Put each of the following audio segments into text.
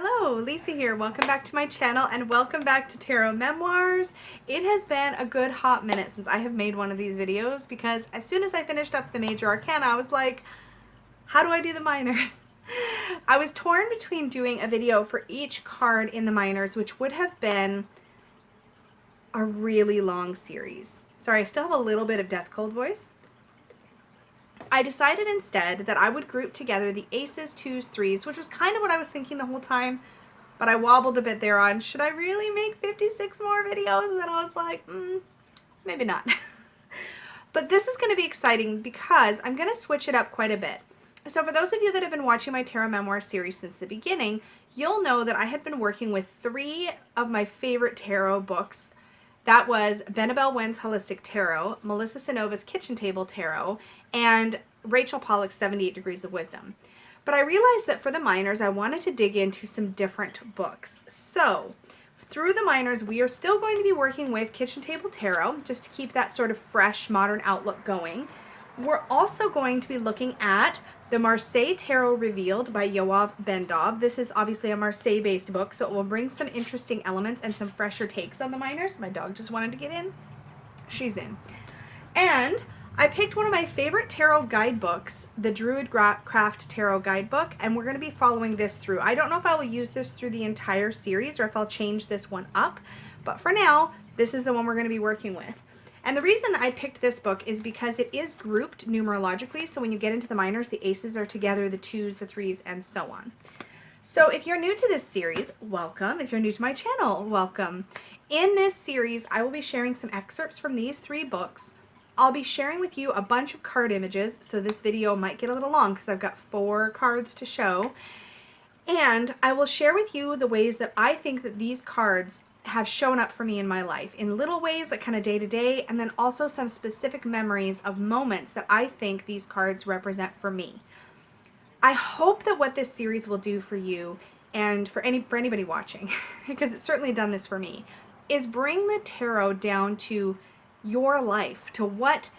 Hello, Lisa here. Welcome back to my channel and welcome back to Tarot Memoirs. It has been a good hot minute since I have made one of these videos because as soon as I finished up the major arcana, I was like, how do I do the minors? I was torn between doing a video for each card in the minors, which would have been a really long series. Sorry, I still have a little bit of death cold voice. I decided instead that I would group together the aces, twos, threes, which was kind of what I was thinking the whole time, but I wobbled a bit there on, should I really make 56 more videos? And then I was like, maybe not. But this is going to be exciting because I'm going to switch it up quite a bit. So for those of you that have been watching my Tarot Memoir series since the beginning, you'll know that I had been working with 3 of my favorite tarot books. That was Benabel Wen's Holistic Tarot, Melissa Sanova's Kitchen Table Tarot, and Rachel Pollack's 78 Degrees of Wisdom. But I realized that for the minors, I wanted to dig into some different books. So through the minors, we are still going to be working with Kitchen Table Tarot, just to keep that sort of fresh, modern outlook going. We're also going to be looking at the Marseille Tarot Revealed by Yoav Bendov. This is obviously a Marseille-based book, so it will bring some interesting elements and some fresher takes on the minors. My dog just wanted to get in. She's in. And I picked one of my favorite tarot guidebooks, the Druidcraft Tarot Guidebook, and we're going to be following this through. I don't know if I will use this through the entire series or if I'll change this one up, but for now, this is the one we're going to be working with. And the reason I picked this book is because it is grouped numerologically, so when you get into the minors, the aces are together, the twos, the threes, and so on. So if you're new to this series, welcome. If you're new to my channel, welcome. In this series, I will be sharing some excerpts from these 3 books. I'll be sharing with you a bunch of card images, so this video might get a little long because I've got 4 cards to show. And I will share with you the ways that I think that these cards have shown up for me in my life in little ways, like kind of day to day, and then also some specific memories of moments that I think these cards represent for me. I hope that what this series will do for you and for anybody watching, because it's certainly done this for me, is bring the tarot down to your life, to what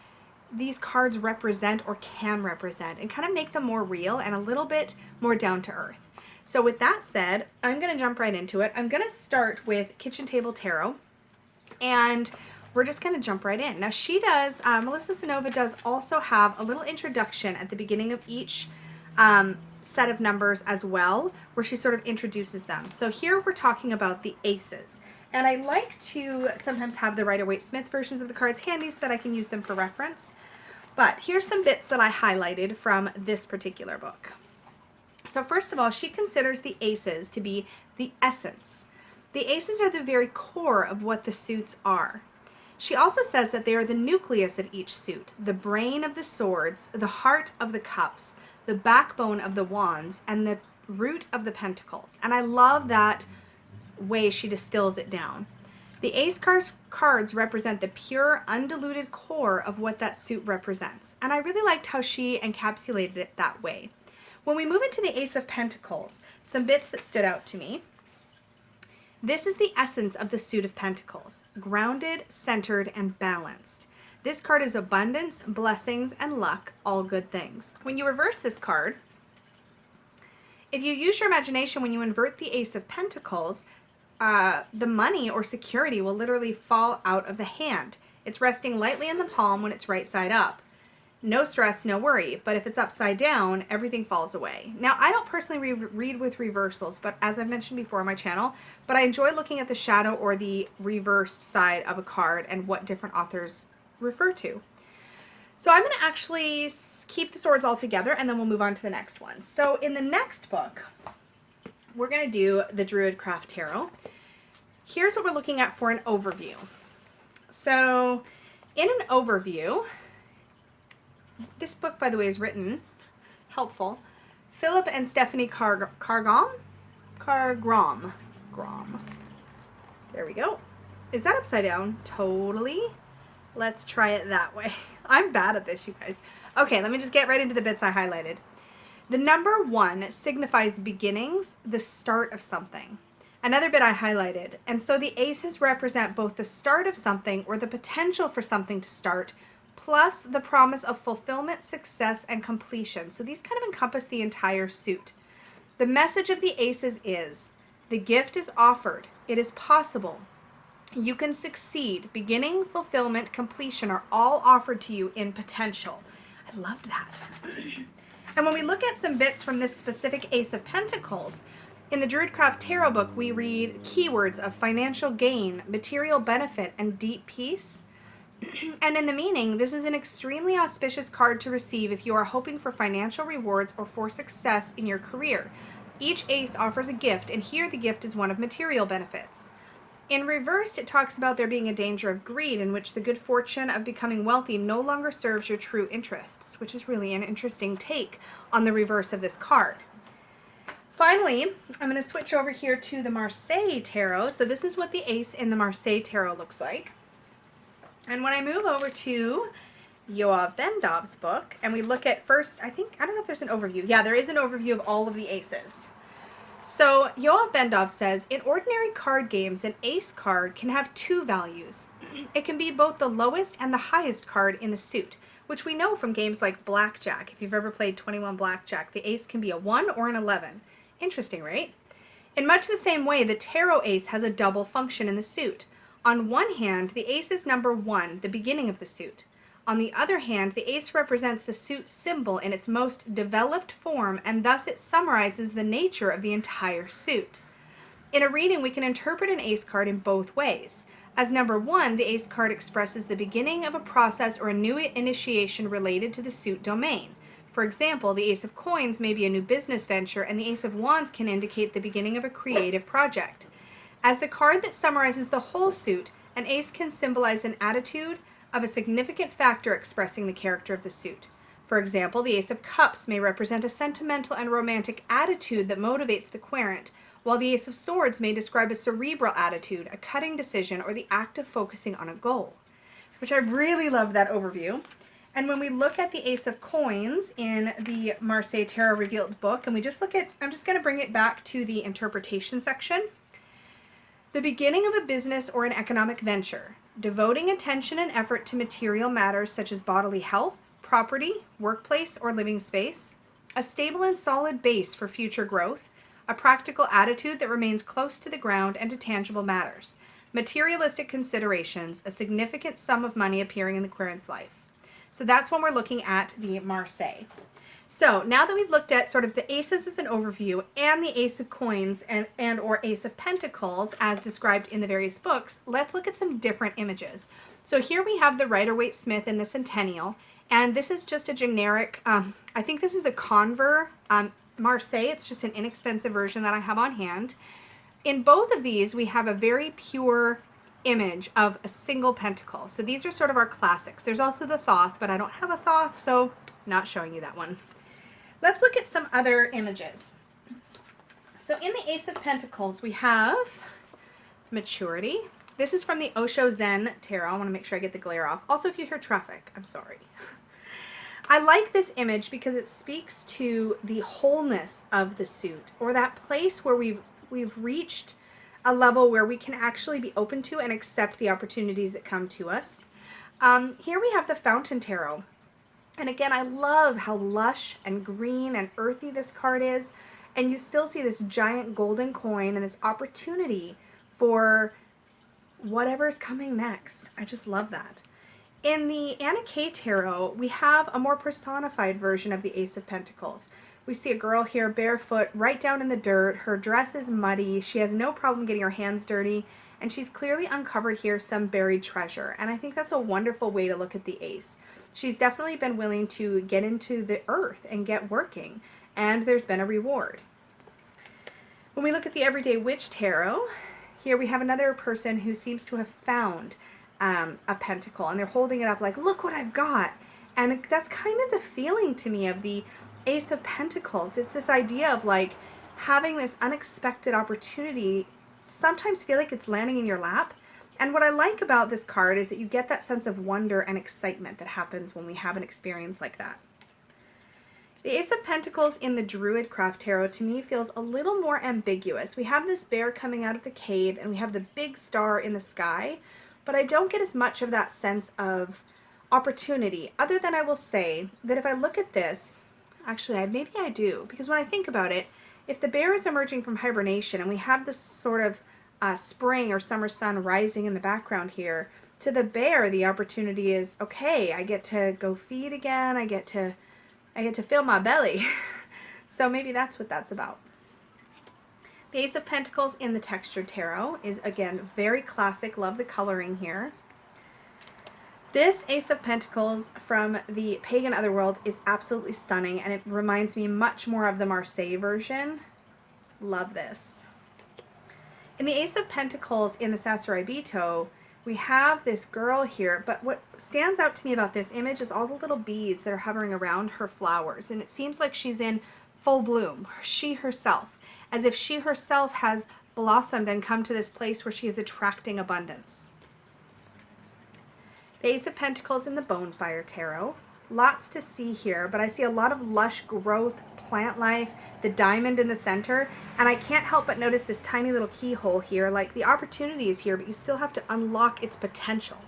these cards represent or can represent, and kind of make them more real and a little bit more down to earth. So with that said, I'm going to jump right into it. I'm going to start with Kitchen Table Tarot, and we're just going to jump right in. Now she does, Melissa Sanova does also have a little introduction at the beginning of each set of numbers as well, where she sort of introduces them. So here we're talking about the aces. And I like to sometimes have the Rider-Waite-Smith versions of the cards handy so that I can use them for reference. But here's some bits that I highlighted from this particular book. So first of all, she considers the aces to be the essence. The aces are the very core of what the suits are. She also says that they are the nucleus of each suit, the brain of the swords, the heart of the cups, the backbone of the wands, and the root of the pentacles. And I love that way she distills it down. The ace cards represent the pure, undiluted core of what that suit represents. And I really liked how she encapsulated it that way. When we move into the Ace of Pentacles, some bits that stood out to me. This is the essence of the suit of Pentacles, grounded, centered, and balanced. This card is abundance, blessings, and luck, all good things. When you reverse this card, if you use your imagination when you invert the Ace of Pentacles, the money or security will literally fall out of the hand. It's resting lightly in the palm when it's right side up. No stress, no worry. But if it's upside down, everything falls away. Now, I don't personally read with reversals, but as I've mentioned before on my channel, but I enjoy looking at the shadow or the reversed side of a card and what different authors refer to. So I'm going to actually keep the swords all together and then we'll move on to the next one. So in the next book, we're going to do the Druidcraft Tarot. Here's what we're looking at for an overview. So in an overview, this book, by the way, is written, helpful, Philip and Stephanie Cargrom. There we go. Is that upside down? Totally. Let's try it that way. I'm bad at this, you guys. Okay, let me just get right into the bits I highlighted. The number 1 signifies beginnings, the start of something. Another bit I highlighted. And so the aces represent both the start of something or the potential for something to start, plus the promise of fulfillment, success, and completion. So these kind of encompass the entire suit. The message of the aces is The gift is offered. It is possible. You can succeed. Beginning, fulfillment, completion are all offered to you in potential. I loved that. And when we look at some bits from this specific Ace of Pentacles, in the Druidcraft Tarot book, we read keywords of financial gain, material benefit, and deep peace. And in the meaning, this is an extremely auspicious card to receive if you are hoping for financial rewards or for success in your career. Each ace offers a gift, and here the gift is one of material benefits. In reversed, it talks about there being a danger of greed in which the good fortune of becoming wealthy no longer serves your true interests, which is really an interesting take on the reverse of this card. Finally, I'm going to switch over here to the Marseille Tarot. So this is what the ace in the Marseille Tarot looks like. And when I move over to Yoav Bendov's book, and we look at first, I don't know if there's an overview. Yeah, there is an overview of all of the aces. So Yoav Bendov says, in ordinary card games, an ace card can have two values. It can be both the lowest and the highest card in the suit, which we know from games like Blackjack. If you've ever played 21 Blackjack, the ace can be a 1 or an 11. Interesting, right? In much the same way, the tarot ace has a double function in the suit. On one hand, the ace is number 1, the beginning of the suit. On the other hand, the ace represents the suit symbol in its most developed form, and thus it summarizes the nature of the entire suit. In a reading, we can interpret an ace card in both ways. As number 1, the ace card expresses the beginning of a process or a new initiation related to the suit domain. For example, the ace of coins may be a new business venture, and the ace of wands can indicate the beginning of a creative project. As the card that summarizes the whole suit, an ace can symbolize an attitude of a significant factor expressing the character of the suit. For example, the Ace of Cups may represent a sentimental and romantic attitude that motivates the querent, while the Ace of Swords may describe a cerebral attitude, a cutting decision, or the act of focusing on a goal. Which I really love that overview. And when we look at the Ace of Coins in the Marseille Tarot Revealed book, and we just look at, I'm just going to bring it back to the interpretation section. The beginning of a business or an economic venture, devoting attention and effort to material matters such as bodily health, property, workplace, or living space, a stable and solid base for future growth, a practical attitude that remains close to the ground and to tangible matters, materialistic considerations, a significant sum of money appearing in the querent's life. So that's when we're looking at the Marseille. So now that we've looked at sort of the aces as an overview and the Ace of Coins and or Ace of Pentacles as described in the various books, let's look at some different images. So here we have the Rider-Waite-Smith in the Centennial, and this is just a generic, I think this is a Conver Marseille. It's just an inexpensive version that I have on hand. In both of these, we have a very pure image of a single pentacle. So these are sort of our classics. There's also the Thoth, but I don't have a Thoth, so not showing you that one. Let's look at some other images. So in the Ace of Pentacles, we have Maturity. This is from the Osho Zen Tarot. I want to make sure I get the glare off. Also, if you hear traffic, I'm sorry. I like this image because it speaks to the wholeness of the suit, or that place where we've reached a level where we can actually be open to and accept the opportunities that come to us. Here we have the Fountain Tarot. And again, I love how lush and green and earthy this card is. And you still see this giant golden coin and this opportunity for whatever's coming next. I just love that. In the Anna Kay Tarot, we have a more personified version of the Ace of Pentacles. We see a girl here barefoot right down in the dirt. Her dress is muddy. She has no problem getting her hands dirty. And she's clearly uncovered here some buried treasure. And I think that's a wonderful way to look at the ace. She's definitely been willing to get into the earth and get working, and there's been a reward. When we look at the Everyday Witch Tarot, here we have another person who seems to have found a pentacle, and they're holding it up like, look what I've got. And that's kind of the feeling to me of the Ace of Pentacles. It's this idea of like having this unexpected opportunity, sometimes feel like it's landing in your lap. And what I like about this card is that you get that sense of wonder and excitement that happens when we have an experience like that. The Ace of Pentacles in the Druidcraft Tarot to me feels a little more ambiguous. We have this bear coming out of the cave and we have the big star in the sky, but I don't get as much of that sense of opportunity, other than I will say that if I look at this, actually maybe I do, because when I think about it, if the bear is emerging from hibernation and we have this sort of spring or summer sun rising in the background here, to the bear, the opportunity is, okay, I get to go feed again. I get to fill my belly. So maybe that's what that's about. The Ace of Pentacles in the textured tarot is, again, very classic. Love the coloring here. This Ace of Pentacles from the Pagan Otherworld is absolutely stunning, and it reminds me much more of the Marseille version. Love this. In the Ace of Pentacles in the Sacerdotito, we have this girl here, but what stands out to me about this image is all the little bees that are hovering around her flowers, and it seems like she's in full bloom, she herself, as if she herself has blossomed and come to this place where she is attracting abundance. The Ace of Pentacles in the Bonefire Tarot. Lots to see here, but I see a lot of lush growth, plant life, the diamond in the center, and I can't help but notice this tiny little keyhole here. Like, the opportunity is here, but you still have to unlock its potential.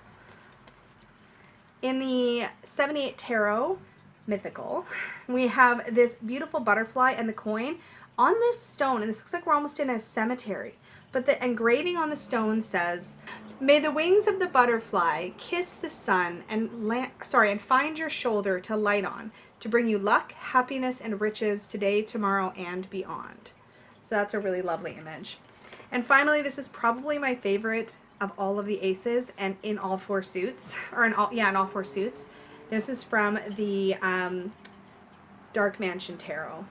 In the 78 Tarot, mythical, we have this beautiful butterfly and the coin on this stone, and this looks like we're almost in a cemetery, but the engraving on the stone says, "May the wings of the butterfly kiss the sun and find your shoulder to light on, to bring you luck, happiness, and riches today, tomorrow, and beyond." So that's a really lovely image. And finally, this is probably my favorite of all of the aces, and in all four suits, or in all four suits. This is from the Dark Mansion Tarot.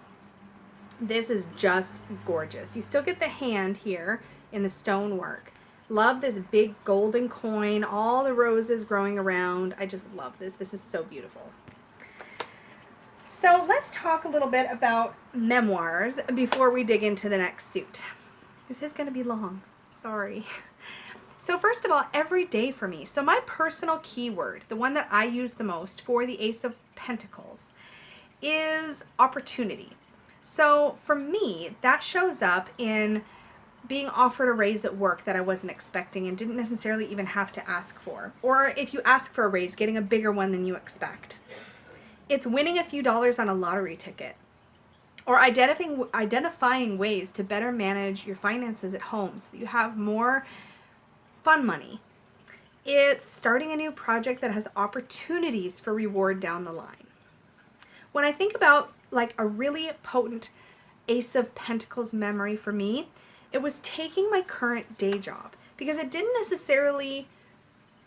This is just gorgeous. You still get the hand here in the stonework. Love this big golden coin, all the roses growing around. I just love this. This is so beautiful. So let's talk a little bit about Memoirs before we dig into the next suit. This is going to be long. Sorry. So first of all, every day for me. So my personal keyword, the one that I use the most for the Ace of Pentacles, is opportunity. So for me, that shows up in being offered a raise at work that I wasn't expecting and didn't necessarily even have to ask for. Or if you ask for a raise, getting a bigger one than you expect. It's winning a few dollars on a lottery ticket. Or identifying ways to better manage your finances at home so that you have more fun money. It's starting a new project that has opportunities for reward down the line. When I think about like a really potent Ace of Pentacles memory for me, it was taking my current day job, because it didn't necessarily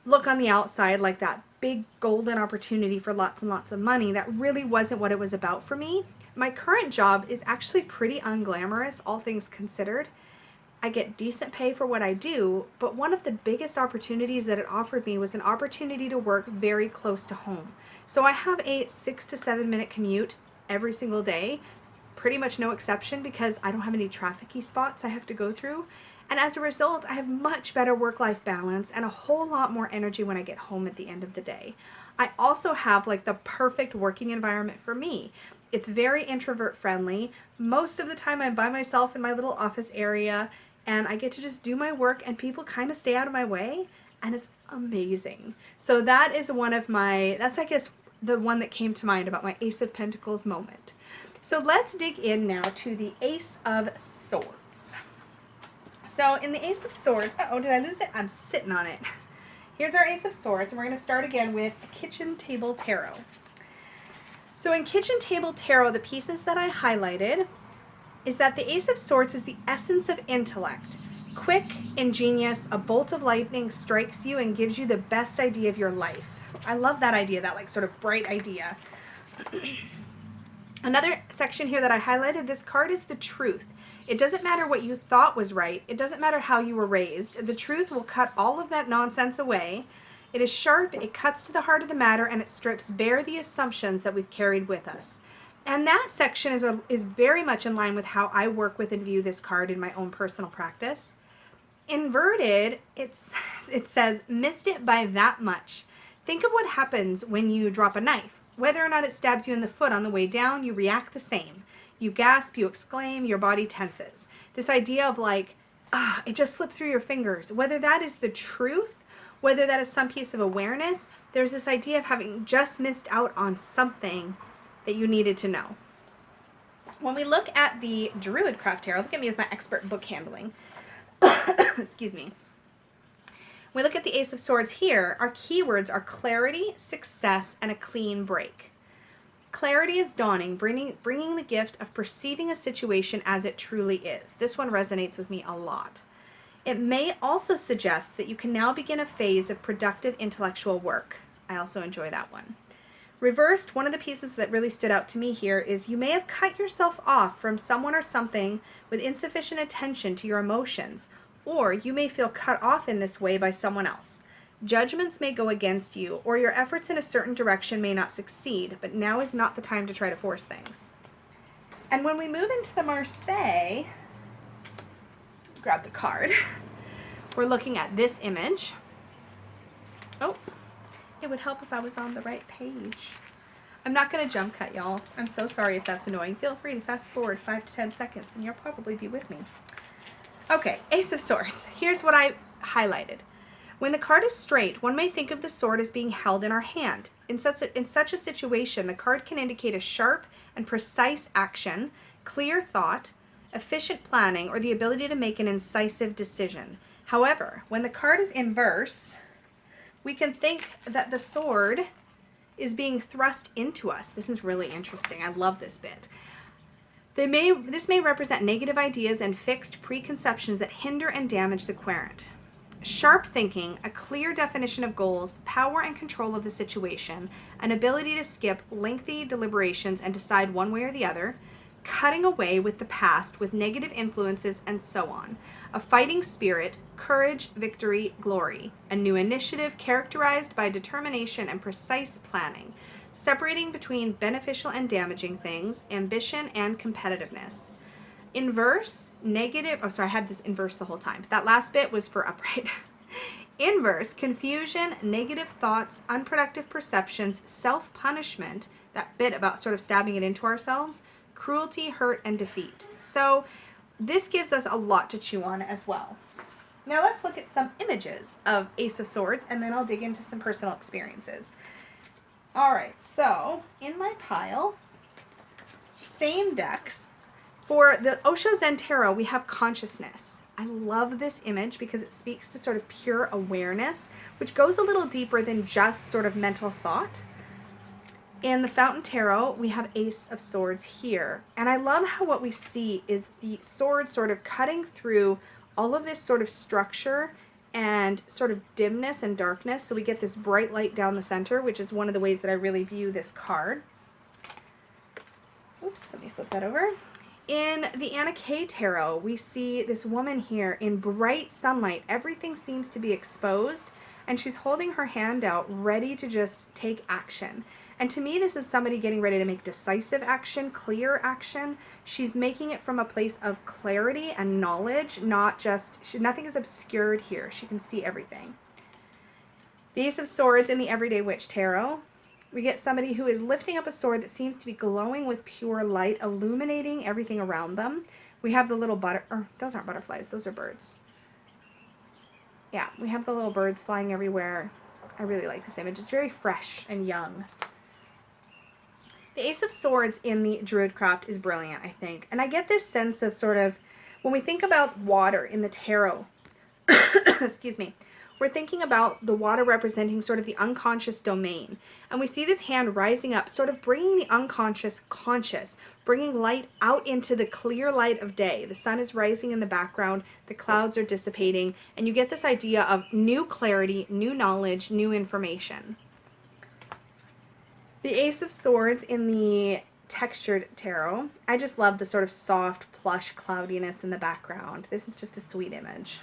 look on the outside like that big golden opportunity for lots and lots of money. That really wasn't what it was about for me. My current job is actually pretty unglamorous, all things considered. I get decent pay for what I do, but one of the biggest opportunities that it offered me was an opportunity to work very close to home. So I have a 6 to 7 minute commute every single day, pretty much no exception, because I don't have any trafficy spots I have to go through. And as a result, I have much better work-life balance and a whole lot more energy when I get home at the end of the day. I also have like the perfect working environment for me. It's very introvert friendly. Most of the time I'm by myself in my little office area, and I get to just do my work and people kind of stay out of my way, and it's amazing. So that is one of my, that's I guess the one that came to mind about my Ace of Pentacles moment. So let's dig in now to the Ace of Swords. So in the Ace of Swords, uh-oh, did I lose it? I'm sitting on it. Here's our Ace of Swords, and we're going to start again with Kitchen Table Tarot. So in Kitchen Table Tarot, the pieces that I highlighted is that the Ace of Swords is the essence of intellect. Quick, ingenious, a bolt of lightning strikes you and gives you the best idea of your life. I love that idea, that like sort of bright idea. Another section here that I highlighted, this card is the truth. It doesn't matter what you thought was right. It doesn't matter how you were raised. The truth will cut all of that nonsense away. It is sharp, it cuts to the heart of the matter, and it strips bare the assumptions that we've carried with us. And that section is very much in line with how I work with and view this card in my own personal practice. Inverted, it says, missed it by that much. Think of what happens when you drop a knife. Whether or not it stabs you in the foot on the way down, you react the same. You gasp, you exclaim, your body tenses. This idea of like, it just slipped through your fingers. Whether that is the truth, whether that is some piece of awareness, there's this idea of having just missed out on something that you needed to know. When we look at the Druidcraft Tarot, look at me with my expert book handling. Excuse me. When we look at the Ace of Swords here, our keywords are clarity, success, and a clean break. Clarity is dawning, bringing the gift of perceiving a situation as it truly is. This one resonates with me a lot. It may also suggest that you can now begin a phase of productive intellectual work. I also enjoy that one. Reversed, one of the pieces that really stood out to me here is you may have cut yourself off from someone or something with insufficient attention to your emotions, or you may feel cut off in this way by someone else. Judgments may go against you, or your efforts in a certain direction may not succeed, but now is not the time to try to force things. And when we move into the Marseille, grab the card, we're looking at this image. Oh, it would help if I was on the right page. I'm not going to jump cut, y'all. I'm so sorry if that's annoying. Feel free to fast forward 5 to 10 seconds and you'll probably be with me. Okay, Ace of Swords. Here's what I highlighted. When the card is straight, one may think of the sword as being held in our hand. In such a situation, the card can indicate a sharp and precise action, clear thought, efficient planning, or the ability to make an incisive decision. However, when the card is inverse, we can think that the sword is being thrust into us. This is really interesting. I love this bit. This may represent negative ideas and fixed preconceptions that hinder and damage the querent. Sharp thinking, a clear definition of goals, power and control of the situation, an ability to skip lengthy deliberations and decide one way or the other, cutting away with the past with negative influences, and so on. A fighting spirit, courage, victory, glory. A new initiative characterized by determination and precise planning, separating between beneficial and damaging things, ambition and competitiveness. Inverse, negative, oh sorry, I had this inverse the whole time. That last bit was for upright. Inverse, confusion, negative thoughts, unproductive perceptions, self-punishment, that bit about sort of stabbing it into ourselves, cruelty, hurt, and defeat. So this gives us a lot to chew on as well. Now let's look at some images of Ace of Swords, and then I'll dig into some personal experiences. All right, so in my pile, same decks. For the Osho Zen Tarot, we have consciousness. I love this image because it speaks to sort of pure awareness, which goes a little deeper than just sort of mental thought. In the Fountain Tarot, we have Ace of Swords here. And I love how what we see is the sword sort of cutting through all of this sort of structure and sort of dimness and darkness. So we get this bright light down the center, which is one of the ways that I really view this card. Oops, let me flip that over. In the Anna Kay Tarot, we see this woman here in bright sunlight. Everything seems to be exposed, and she's holding her hand out, ready to just take action. And to me, this is somebody getting ready to make decisive action, clear action. She's making it from a place of clarity and knowledge, not just, nothing is obscured here. She can see everything. The Ace of Swords in the Everyday Witch Tarot, we get somebody who is lifting up a sword that seems to be glowing with pure light, illuminating everything around them. We have the little those aren't butterflies, those are birds. Yeah, we have the little birds flying everywhere. I really like this image. It's very fresh and young. The Ace of Swords in the Druidcraft is brilliant, I think. And I get this sense of sort of, when we think about water in the tarot, excuse me, we're thinking about the water representing sort of the unconscious domain. And we see this hand rising up, sort of bringing the unconscious conscious, bringing light out into the clear light of day. The sun is rising in the background, the clouds are dissipating, and you get this idea of new clarity, new knowledge, new information. The Ace of Swords in the Textured Tarot, I just love the sort of soft, plush cloudiness in the background. This is just a sweet image.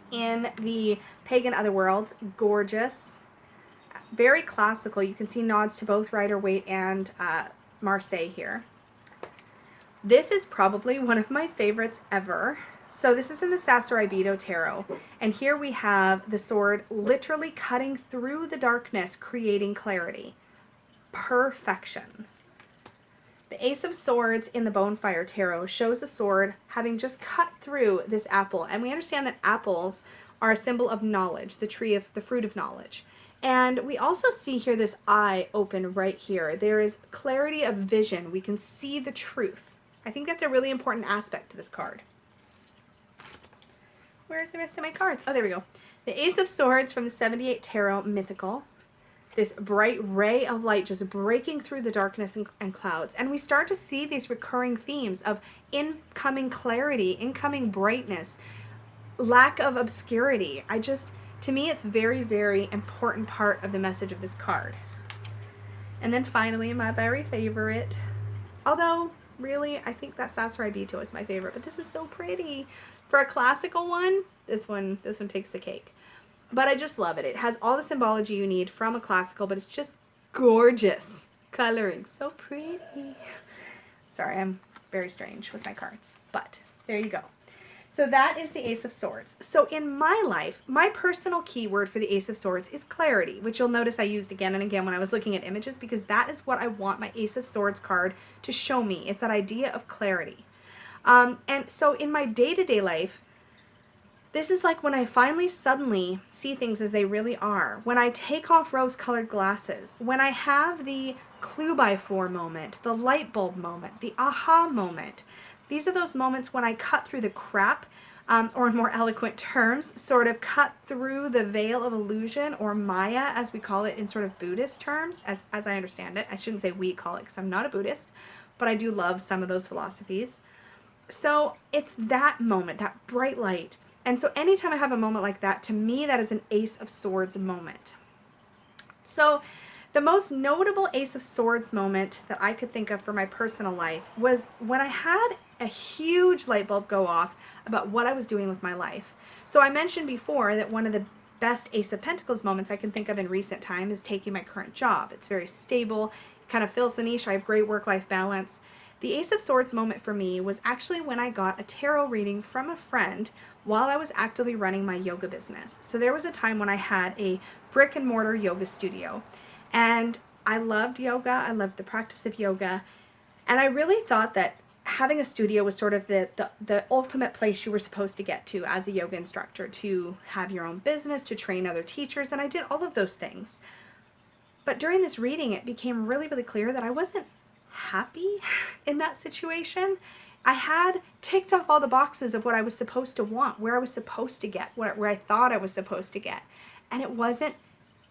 In the Pagan Otherworld, gorgeous, very classical. You can see nods to both Rider-Waite and Marseille here. This is probably one of my favorites ever. So this is in the Sasoribedo Tarot, and here we have the sword literally cutting through the darkness, creating clarity. Perfection. The Ace of Swords in the Bonefire Tarot shows the sword having just cut through this apple, and we understand that apples are a symbol of knowledge, the fruit of knowledge. And we also see here this eye open right here. There is clarity of vision. We can see the truth. I think that's a really important aspect to this card. Where's the rest of my cards? Oh, there we go. The Ace of Swords from the 78 Tarot, mythical. This bright ray of light just breaking through the darkness and clouds. And we start to see these recurring themes of incoming clarity, incoming brightness, lack of obscurity. To me, it's very, very important part of the message of this card. And then finally, my very favorite, although really, I think that Sasribito is my favorite, but this is so pretty. For a classical one, this one takes the cake. But I just love it. It has all the symbology you need from a classical, but it's just gorgeous coloring. So pretty. Sorry, I'm very strange with my cards, but there you go. So that is the Ace of Swords. So in my life, my personal keyword for the Ace of Swords is clarity, which you'll notice I used again and again when I was looking at images, because that is what I want my Ace of Swords card to show me, is that idea of clarity. And so in my day-to-day life, this is like when I finally suddenly see things as they really are. When I take off rose-colored glasses. When I have the clue-by-four moment, the light bulb moment, the aha moment. These are those moments when I cut through the crap, or in more eloquent terms, sort of cut through the veil of illusion, or Maya, as we call it in sort of Buddhist terms, as I understand it. I shouldn't say we call it, because I'm not a Buddhist, but I do love some of those philosophies. So it's that moment, that bright light. And so anytime I have a moment like that, to me, that is an Ace of Swords moment. So the most notable Ace of Swords moment that I could think of for my personal life was when I had a huge light bulb go off about what I was doing with my life. So I mentioned before that one of the best Ace of Pentacles moments I can think of in recent time is taking my current job. It's very stable, it kind of fills the niche, I have great work-life balance. The Ace of Swords moment for me was actually when I got a tarot reading from a friend while I was actively running my yoga business. So there was a time when I had a brick and mortar yoga studio, and I loved yoga, I loved the practice of yoga, and I really thought that having a studio was sort of the ultimate place you were supposed to get to as a yoga instructor, to have your own business, to train other teachers, and I did all of those things. But during this reading, it became really, really clear that I wasn't happy in that situation. I had ticked off all the boxes of what I was supposed to want, where I was supposed to get, where I thought I was supposed to get, and it wasn't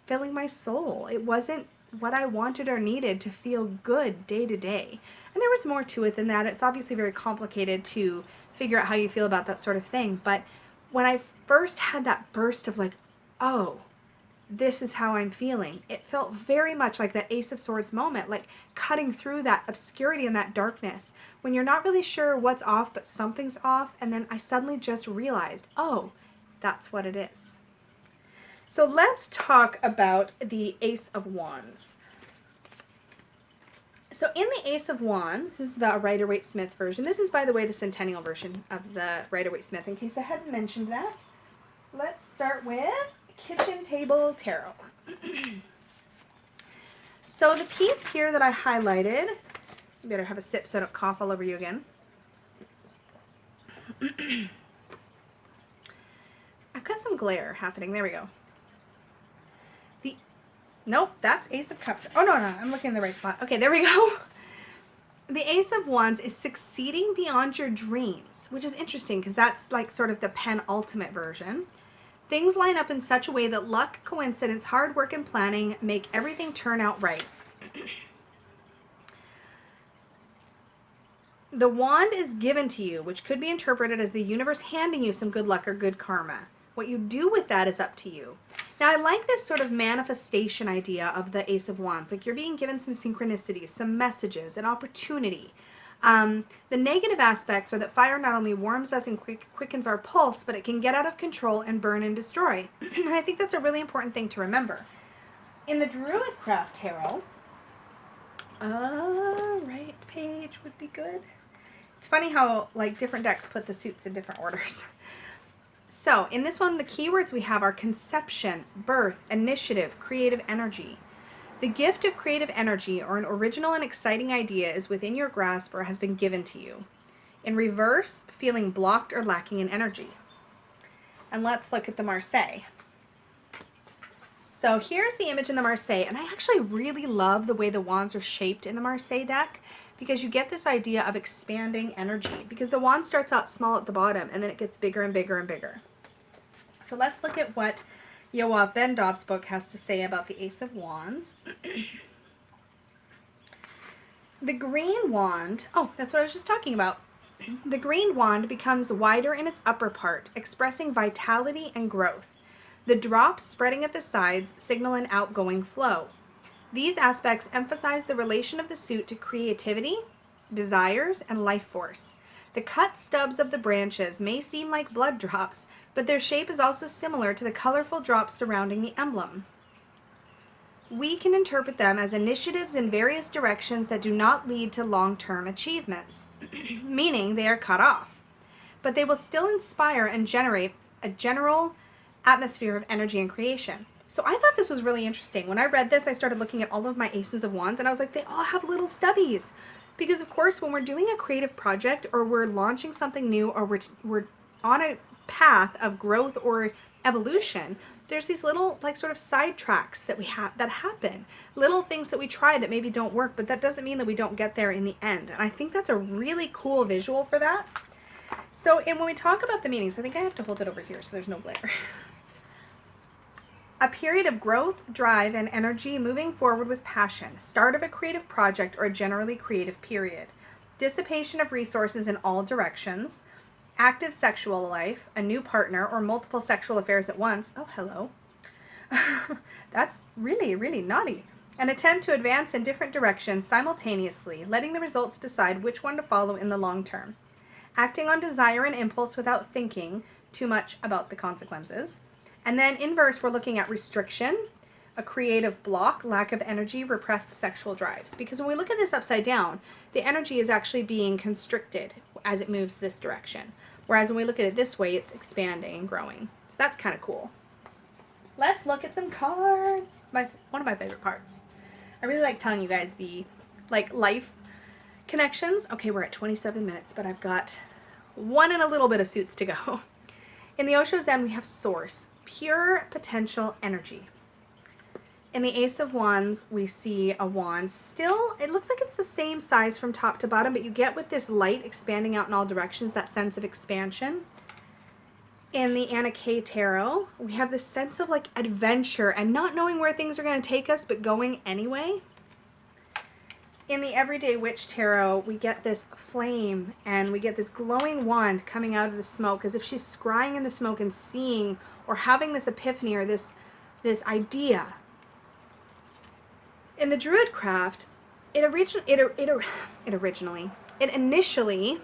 filling my soul. It wasn't what I wanted or needed to feel good day to day. And there was more to it than that. It's obviously very complicated to figure out how you feel about that sort of thing. But when I first had that burst of like, oh, this is how I'm feeling, it felt very much like that Ace of Swords moment, like cutting through that obscurity and that darkness when you're not really sure what's off, but something's off. And then I suddenly just realized, oh, that's what it is. So let's talk about the Ace of Wands. So in the Ace of Wands, this is the Rider-Waite-Smith version. This is, by the way, the Centennial version of the Rider-Waite-Smith, in case I hadn't mentioned that. Let's start with Kitchen Table Tarot. So the piece here that I highlighted, you better have a sip so I don't cough all over you again. I've got some glare happening. There we go. Nope, that's Ace of Cups. Oh, no, I'm looking in the right spot. Okay, there we go. The Ace of Wands is succeeding beyond your dreams, which is interesting because that's like sort of the penultimate version. Things line up in such a way that luck, coincidence, hard work, and planning make everything turn out right. The wand is given to you, which could be interpreted as the universe handing you some good luck or good karma. What you do with that is up to you. Now, I like this sort of manifestation idea of the Ace of Wands. Like you're being given some synchronicities, some messages, an opportunity. The negative aspects are that fire not only warms us and quickens our pulse, but it can get out of control and burn and destroy. And I think that's a really important thing to remember. In the Druidcraft Tarot, right page would be good. It's funny how like different decks put the suits in different orders. So in this one, the keywords we have are conception, birth, initiative, creative energy. The gift of creative energy or an original and exciting idea is within your grasp or has been given to you. In reverse, feeling blocked or lacking in energy. And let's look at the Marseille. So here's the image in the Marseille, and I actually really love the way the wands are shaped in the Marseille deck, because you get this idea of expanding energy, because the wand starts out small at the bottom and then it gets bigger and bigger and bigger. So let's look at what Yoav Ben-Dov's book has to say about the Ace of Wands. The green wand, oh, that's what I was just talking about. The green wand becomes wider in its upper part, expressing vitality and growth. The drops spreading at the sides signal an outgoing flow. These aspects emphasize the relation of the suit to creativity, desires, and life force. The cut stubs of the branches may seem like blood drops, but their shape is also similar to the colorful drops surrounding the emblem. We can interpret them as initiatives in various directions that do not lead to long-term achievements, meaning they are cut off, but they will still inspire and generate a general atmosphere of energy and creation. So I thought this was really interesting. When I read this, I started looking at all of my Aces of Wands, and I was like, they all have little stubbies. Because of course, when we're doing a creative project, or we're launching something new, or we're on a path of growth or evolution, there's these little like sort of sidetracks that we have that happen. Little things that we try that maybe don't work, but that doesn't mean that we don't get there in the end. And I think that's a really cool visual for that. So, and when we talk about the meanings, I think I have to hold it over here so there's no glare. A period of growth, drive, and energy moving forward with passion. Start of a creative project or a generally creative period. Dissipation of resources in all directions. Active sexual life, a new partner, or multiple sexual affairs at once. Oh, hello. That's really, really naughty. An attempt to advance in different directions simultaneously, letting the results decide which one to follow in the long term. Acting on desire and impulse without thinking too much about the consequences. And then in verse, we're looking at restriction, a creative block, lack of energy, repressed sexual drives. Because when we look at this upside down, the energy is actually being constricted as it moves this direction. Whereas when we look at it this way, it's expanding and growing. So that's kind of cool. Let's look at some cards. It's one of my favorite parts. I really like telling you guys the life connections. Okay, we're at 27 minutes, but I've got one and a little bit of suits to go. In the Osho Zen, we have source, pure potential energy. In the Ace of Wands, we see a wand. Still, it looks like it's the same size from top to bottom, but you get with this light expanding out in all directions, that sense of expansion. In the Anna K Tarot, we have this sense of like adventure and not knowing where things are going to take us, but going anyway. In the Everyday Witch Tarot, we get this flame and we get this glowing wand coming out of the smoke as if she's scrying in the smoke and seeing or having this epiphany or this idea. In the Druidcraft, it initially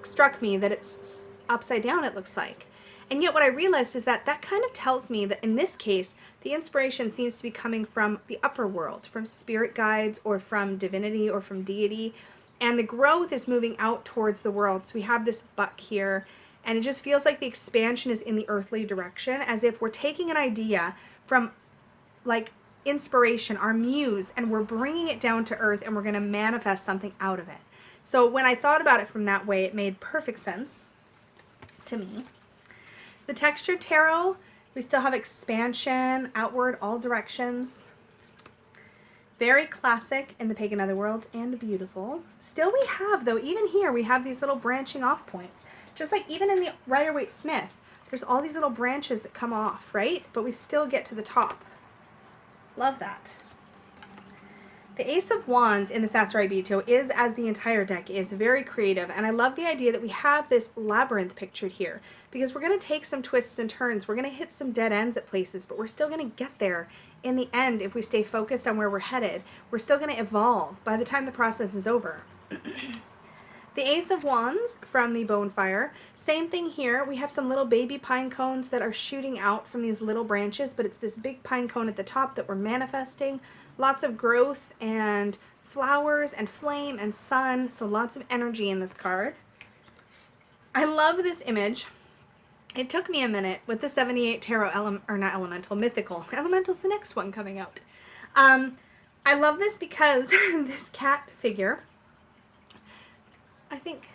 struck me that it's upside down, it looks like. And yet what I realized is that that kind of tells me that in this case, the inspiration seems to be coming from the upper world, from spirit guides or from divinity or from deity. And the growth is moving out towards the world. So we have this buck here, and it just feels like the expansion is in the earthly direction, as if we're taking an idea from like inspiration, our muse, and we're bringing it down to earth and we're going to manifest something out of it. So when I thought about it from that way, it made perfect sense to me. The Textured Tarot, we still have expansion, outward, all directions. Very classic in the Pagan Otherworld and beautiful. Still we have, though, even here, we have these little branching off points. Just like even in the Rider-Waite-Smith, there's all these little branches that come off, right? But we still get to the top. Love that. The Ace of Wands in the Sasarai Bito is, as the entire deck is, very creative, and I love the idea that we have this labyrinth pictured here, because we're going to take some twists and turns, we're going to hit some dead ends at places, but we're still going to get there in the end if we stay focused on where we're headed. We're still going to evolve by the time the process is over. The Ace of Wands from the Bonefire, same thing here. We have some little baby pine cones that are shooting out from these little branches, but it's this big pine cone at the top that we're manifesting. Lots of growth and flowers and flame and sun, so lots of energy in this card. I love this image. It took me a minute with the 78 Tarot, Mythical. Elemental's the next one coming out. I love this because this cat figure, I think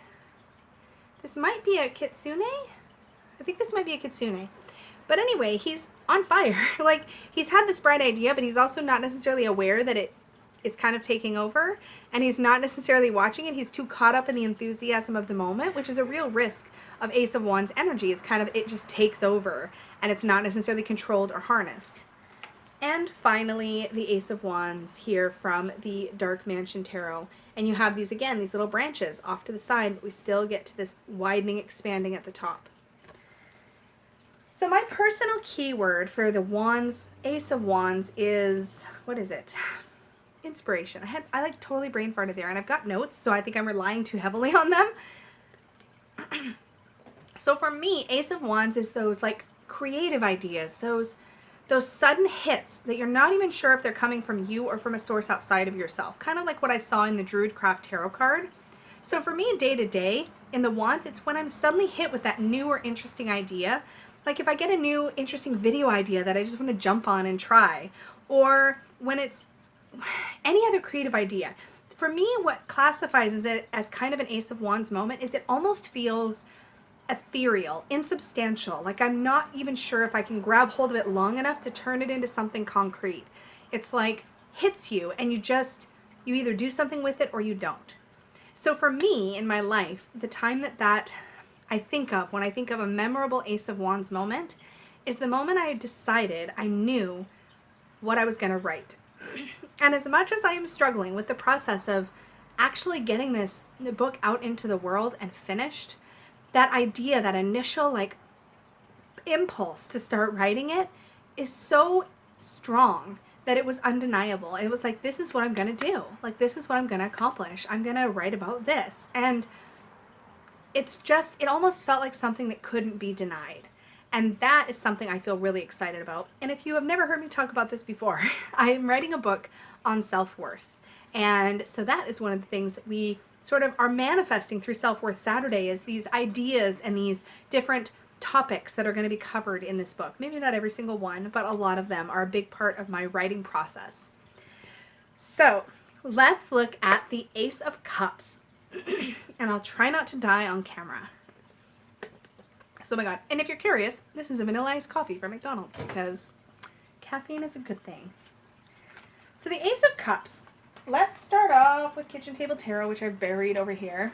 this might be a kitsune. I think this might be a kitsune. But anyway, he's on fire. Like, he's had this bright idea, but he's also not necessarily aware that it is kind of taking over, and he's not necessarily watching it. He's too caught up in the enthusiasm of the moment, which is a real risk of Ace of Wands energy, is kind of it just takes over and it's not necessarily controlled or harnessed. And finally, the Ace of Wands here from the Dark Mansion Tarot. And you have these, again, these little branches off to the side, but we still get to this widening, expanding at the top. So my personal keyword for the Wands, Ace of Wands is, what is it? Inspiration. I like totally brain farted there, and I've got notes, so I think I'm relying too heavily on them. So for me, Ace of Wands is those like creative ideas, those sudden hits that you're not even sure if they're coming from you or from a source outside of yourself. Kind of like what I saw in the Druidcraft Tarot card. So for me, day to day, in the Wands, it's when I'm suddenly hit with that new or interesting idea. Like if I get a new interesting video idea that I just want to jump on and try. Or when it's any other creative idea. For me, what classifies it as kind of an Ace of Wands moment is it almost feels ethereal, insubstantial, like I'm not even sure if I can grab hold of it long enough to turn it into something concrete. It's like hits you and you either do something with it or you don't. So for me in my life, the time that I think of when I think of a memorable Ace of Wands moment is the moment I decided I knew what I was going to write. And as much as I am struggling with the process of actually getting the book out into the world and finished, that idea, that initial like impulse to start writing it is so strong that it was undeniable. It was like, this is what I'm going to do. Like, this is what I'm going to accomplish. I'm going to write about this. And it's just, it almost felt like something that couldn't be denied. And that is something I feel really excited about. And if you have never heard me talk about this before, I am writing a book on self-worth. And so that is one of the things that we sort of are manifesting through Self-Worth Saturday, is these ideas and these different topics that are going to be covered in this book. Maybe not every single one, but a lot of them are a big part of my writing process. So let's look at the Ace of Cups. And I'll try not to die on camera. So, oh my god. And if you're curious, this is a vanilla iced coffee from McDonald's because caffeine is a good thing. So the Ace of Cups. Let's start off with Kitchen Table Tarot, which I've buried over here.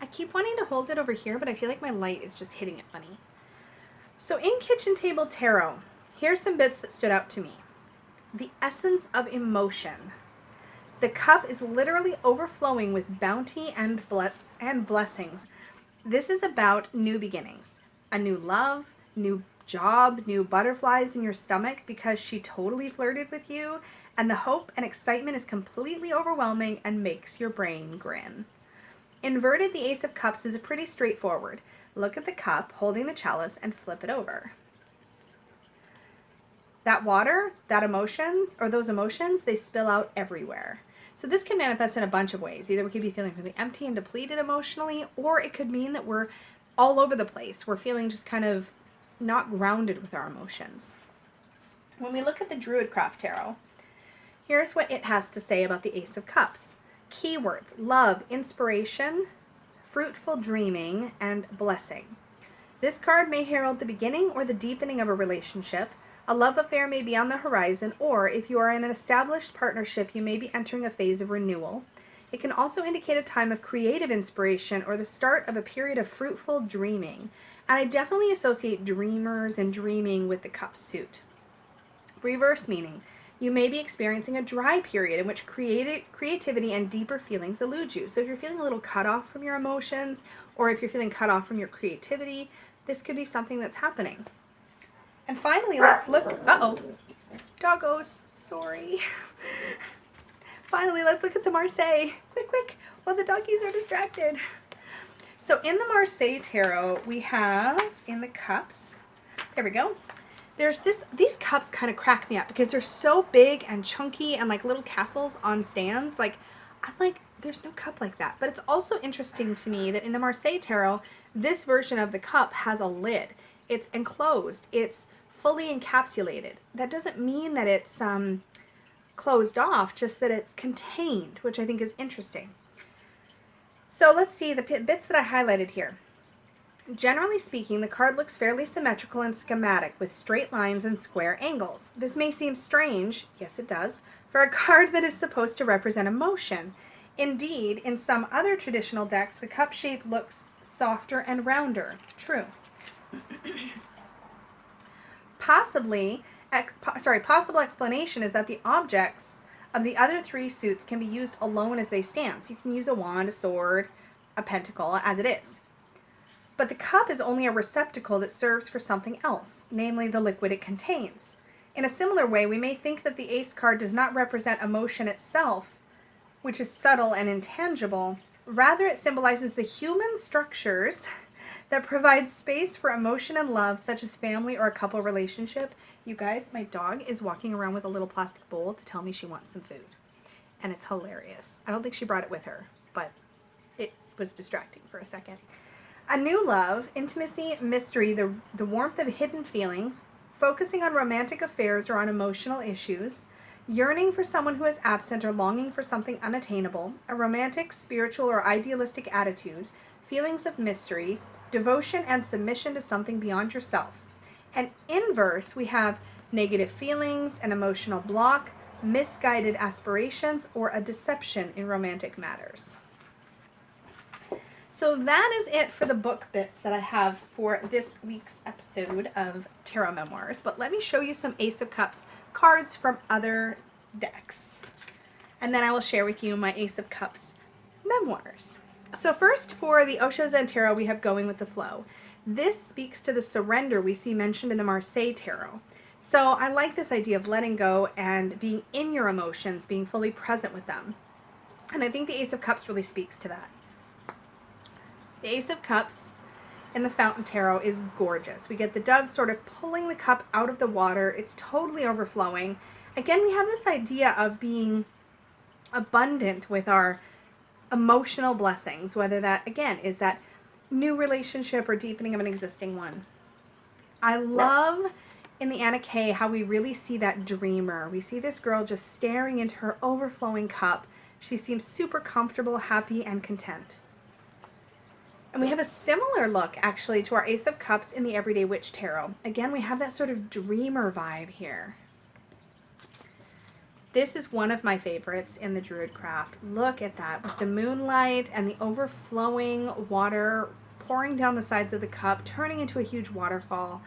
I keep wanting to hold it over here, but I feel like my light is just hitting it funny. So in Kitchen Table Tarot, here's some bits that stood out to me. The essence of emotion. The cup is literally overflowing with bounty and blessings. This is about new beginnings, a new love, new job, new butterflies in your stomach because she totally flirted with you, and the hope and excitement is completely overwhelming and makes your brain grin. Inverted, the Ace of Cups is pretty straightforward. Look at the cup holding the chalice and flip it over. That water, that emotions, or those emotions, they spill out everywhere. So this can manifest in a bunch of ways. Either we could be feeling really empty and depleted emotionally, or it could mean that we're all over the place. We're feeling just kind of not grounded with our emotions. When we look at the Druidcraft Tarot, here's what it has to say about the Ace of Cups. Keywords: love, inspiration, fruitful dreaming, and blessing. This card may herald the beginning or the deepening of a relationship. A love affair may be on the horizon, or if you are in an established partnership, you may be entering a phase of renewal. It can also indicate a time of creative inspiration or the start of a period of fruitful dreaming. And I definitely associate dreamers and dreaming with the cup suit. Reverse meaning, you may be experiencing a dry period in which creativity and deeper feelings elude you. So if you're feeling a little cut off from your emotions, or if you're feeling cut off from your creativity, this could be something that's happening. And finally, let's look, doggos, sorry. Finally, let's look at the Marseille. Quick, while the doggies are distracted. So in the Marseille Tarot, we have in the cups, there we go. There's these cups kind of crack me up because they're so big and chunky and like little castles on stands. Like, I'm like, there's no cup like that. But it's also interesting to me that in the Marseille Tarot, this version of the cup has a lid. It's enclosed. It's fully encapsulated. That doesn't mean that it's closed off, just that it's contained, which I think is interesting. So let's see the bits that I highlighted here. Generally speaking, the card looks fairly symmetrical and schematic with straight lines and square angles. This may seem strange, yes it does, for a card that is supposed to represent emotion. Indeed, in some other traditional decks, the cup shape looks softer and rounder. True. Possible explanation is that the objects of the other three suits can be used alone as they stand. So you can use a wand, a sword, a pentacle as it is. But the cup is only a receptacle that serves for something else, namely the liquid it contains. In a similar way, we may think that the Ace card does not represent emotion itself, which is subtle and intangible. Rather, it symbolizes the human structures that provide space for emotion and love, such as family or a couple relationship. You guys, my dog is walking around with a little plastic bowl to tell me she wants some food. And it's hilarious. I don't think she brought it with her, but it was distracting for a second. A new love, intimacy, mystery, the warmth of hidden feelings, focusing on romantic affairs or on emotional issues, yearning for someone who is absent or longing for something unattainable, a romantic, spiritual, or idealistic attitude, feelings of mystery, devotion and submission to something beyond yourself. And inverse, we have negative feelings, an emotional block, misguided aspirations, or a deception in romantic matters. So that is it for the book bits that I have for this week's episode of Tarot Memoirs. But let me show you some Ace of Cups cards from other decks. And then I will share with you my Ace of Cups memoirs. So first, for the Osho Zen Tarot, we have Going with the Flow. This speaks to the surrender we see mentioned in the Marseille Tarot. So I like this idea of letting go and being in your emotions, being fully present with them. And I think the Ace of Cups really speaks to that. The Ace of Cups in the Fountain Tarot is gorgeous. We get the dove sort of pulling the cup out of the water. It's totally overflowing. Again, we have this idea of being abundant with our emotional blessings, whether that, again, is that new relationship or deepening of an existing one. I love in the Anna Kay how we really see that dreamer. We see this girl just staring into her overflowing cup. She seems super comfortable, happy, and content. And we have a similar look, actually, to our Ace of Cups in the Everyday Witch Tarot. Again, we have that sort of dreamer vibe here. This is one of my favorites in the Druid craft. Look at that, with the moonlight and the overflowing water pouring down the sides of the cup, turning into a huge waterfall.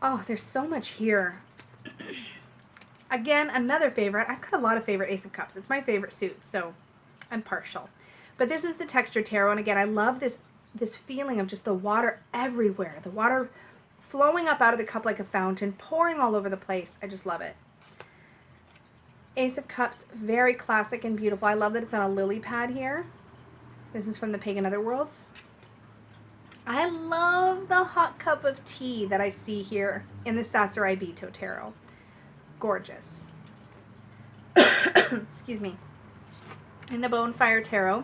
Oh, there's so much here. Again, another favorite. I've got a lot of favorite Ace of Cups. It's my favorite suit, so I'm partial. But this is the Texture Tarot, and again, I love this feeling of just the water everywhere. The water flowing up out of the cup like a fountain, pouring all over the place. I just love it. Ace of Cups, very classic and beautiful. I love that it's on a lily pad here. This is from the Pagan Otherworlds. I love the hot cup of tea that I see here in the Sasarai Bito Tarot. Gorgeous. Excuse me. In the Bonefire Tarot,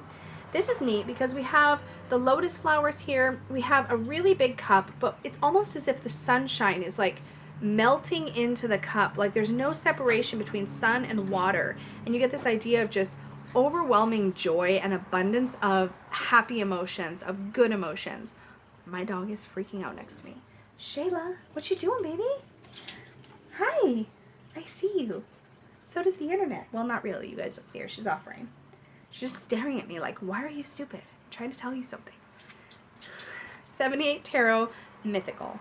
this is neat because we have the lotus flowers here. We have a really big cup, but it's almost as if the sunshine is like melting into the cup. Like there's no separation between sun and water. And you get this idea of just overwhelming joy and abundance of happy emotions, of good emotions. My dog is freaking out next to me. Shayla, what you doing, baby? Hi, I see you. So does the internet. Well, not really. You guys don't see her. She's off frame. She's just staring at me like, why are you stupid? I'm trying to tell you something. 78 Tarot Mythical.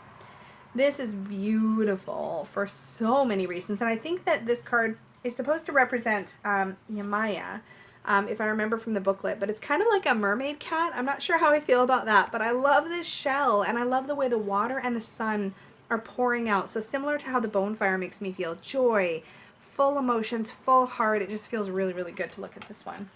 This is beautiful for so many reasons. And I think that this card is supposed to represent Yamaya, if I remember from the booklet. But it's kind of like a mermaid cat. I'm not sure how I feel about that. But I love this shell. And I love the way the water and the sun are pouring out. So similar to how the Bonefire makes me feel. Joy, full emotions, full heart. It just feels really, really good to look at this one.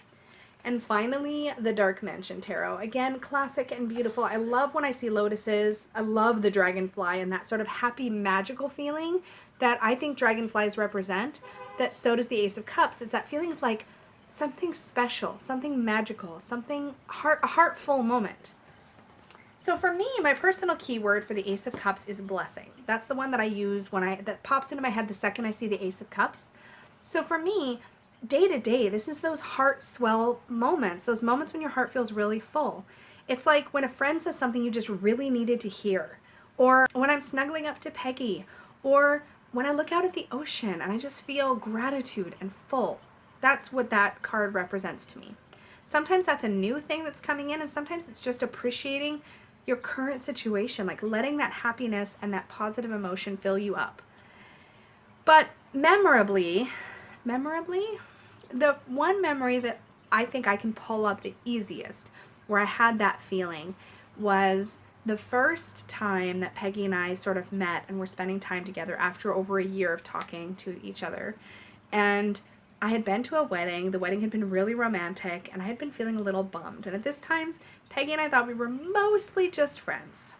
And finally, the Dark Mansion Tarot. Again, classic and beautiful. I love when I see lotuses. I love the dragonfly and that sort of happy, magical feeling that I think dragonflies represent. That so does the Ace of Cups. It's that feeling of like something special, something magical, something a heartful moment. So for me, my personal keyword for the Ace of Cups is blessing. That's the one that I use that pops into my head the second I see the Ace of Cups. So for me, day to day, this is those heart swell moments, those moments when your heart feels really full. It's like when a friend says something you just really needed to hear, or when I'm snuggling up to Peggy, or when I look out at the ocean and I just feel gratitude and full. That's what that card represents to me. Sometimes that's a new thing that's coming in, and sometimes it's just appreciating your current situation, like letting that happiness and that positive emotion fill you up. But memorably, the one memory that I think I can pull up the easiest where I had that feeling was the first time that Peggy and I sort of met and were spending time together after over a year of talking to each other. And I had been to a wedding. The wedding had been really romantic, and I had been feeling a little bummed. And at this time, Peggy and I thought we were mostly just friends.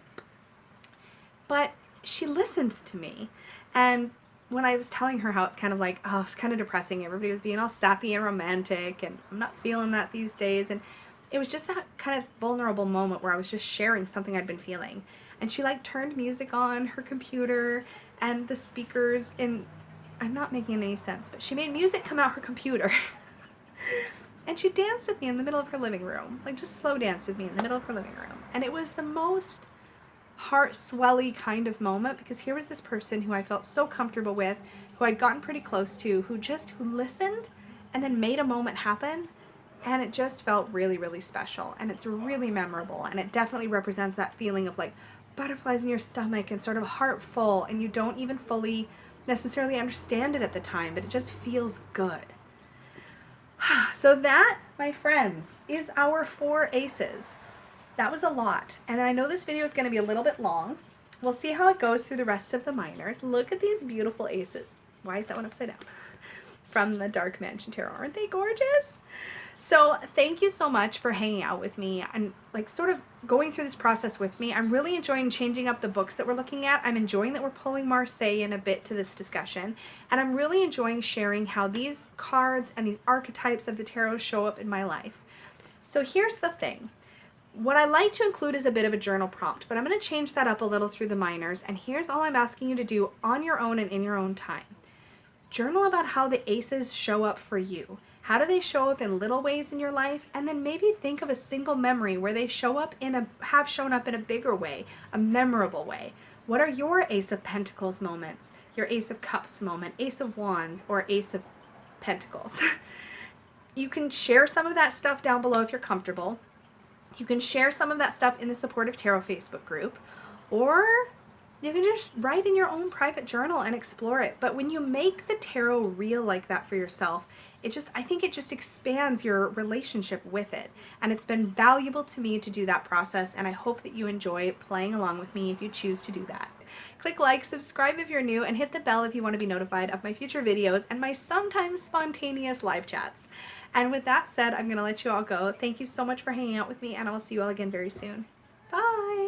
But she listened to me. And when I was telling her how it's kind of like, oh, it's kind of depressing. Everybody was being all sappy and romantic, and I'm not feeling that these days. And it was just that kind of vulnerable moment where I was just sharing something I'd been feeling. And she like turned music on her computer and the speakers in, I'm not making any sense, but she made music come out her computer. And she danced with me in the middle of her living room, like just slow danced with me in the middle of her living room. And it was the most heart swelly kind of moment, because here was this person who I felt so comfortable with, who I'd gotten pretty close to, who listened and then made a moment happen. And it just felt really, really special, and it's really memorable, and it definitely represents that feeling of like butterflies in your stomach and sort of heart full, and you don't even fully necessarily understand it at the time, but it just feels good. So that, my friends, is our 4 aces. That was a lot, and I know this video is going to be a little bit long. We'll see how it goes through the rest of the minors. Look at these beautiful aces. Why is that one upside down? From the Dark Mansion Tarot. Aren't they gorgeous? So thank you so much for hanging out with me and like sort of going through this process with me. I'm really enjoying changing up the books that we're looking at. I'm enjoying that we're pulling Marseille in a bit to this discussion. And I'm really enjoying sharing how these cards and these archetypes of the tarot show up in my life. So here's the thing. What I like to include is a bit of a journal prompt, but I'm going to change that up a little through the minors. And here's all I'm asking you to do on your own and in your own time. Journal about how the aces show up for you. How do they show up in little ways in your life? And then maybe think of a single memory where they have shown up in a bigger way, a memorable way. What are your Ace of Pentacles moments, your Ace of Cups moment, Ace of Wands, or Ace of Pentacles? You can share some of that stuff down below if you're comfortable. You can share some of that stuff in the Supportive Tarot Facebook group, or you can just write in your own private journal and explore it. But when you make the tarot real like that for yourself, I think it just expands your relationship with it. And it's been valuable to me to do that process, and I hope that you enjoy playing along with me if you choose to do that. Click like, subscribe if you're new, and hit the bell if you want to be notified of my future videos and my sometimes spontaneous live chats. And with that said, I'm going to let you all go. Thank you so much for hanging out with me, and I will see you all again very soon. Bye!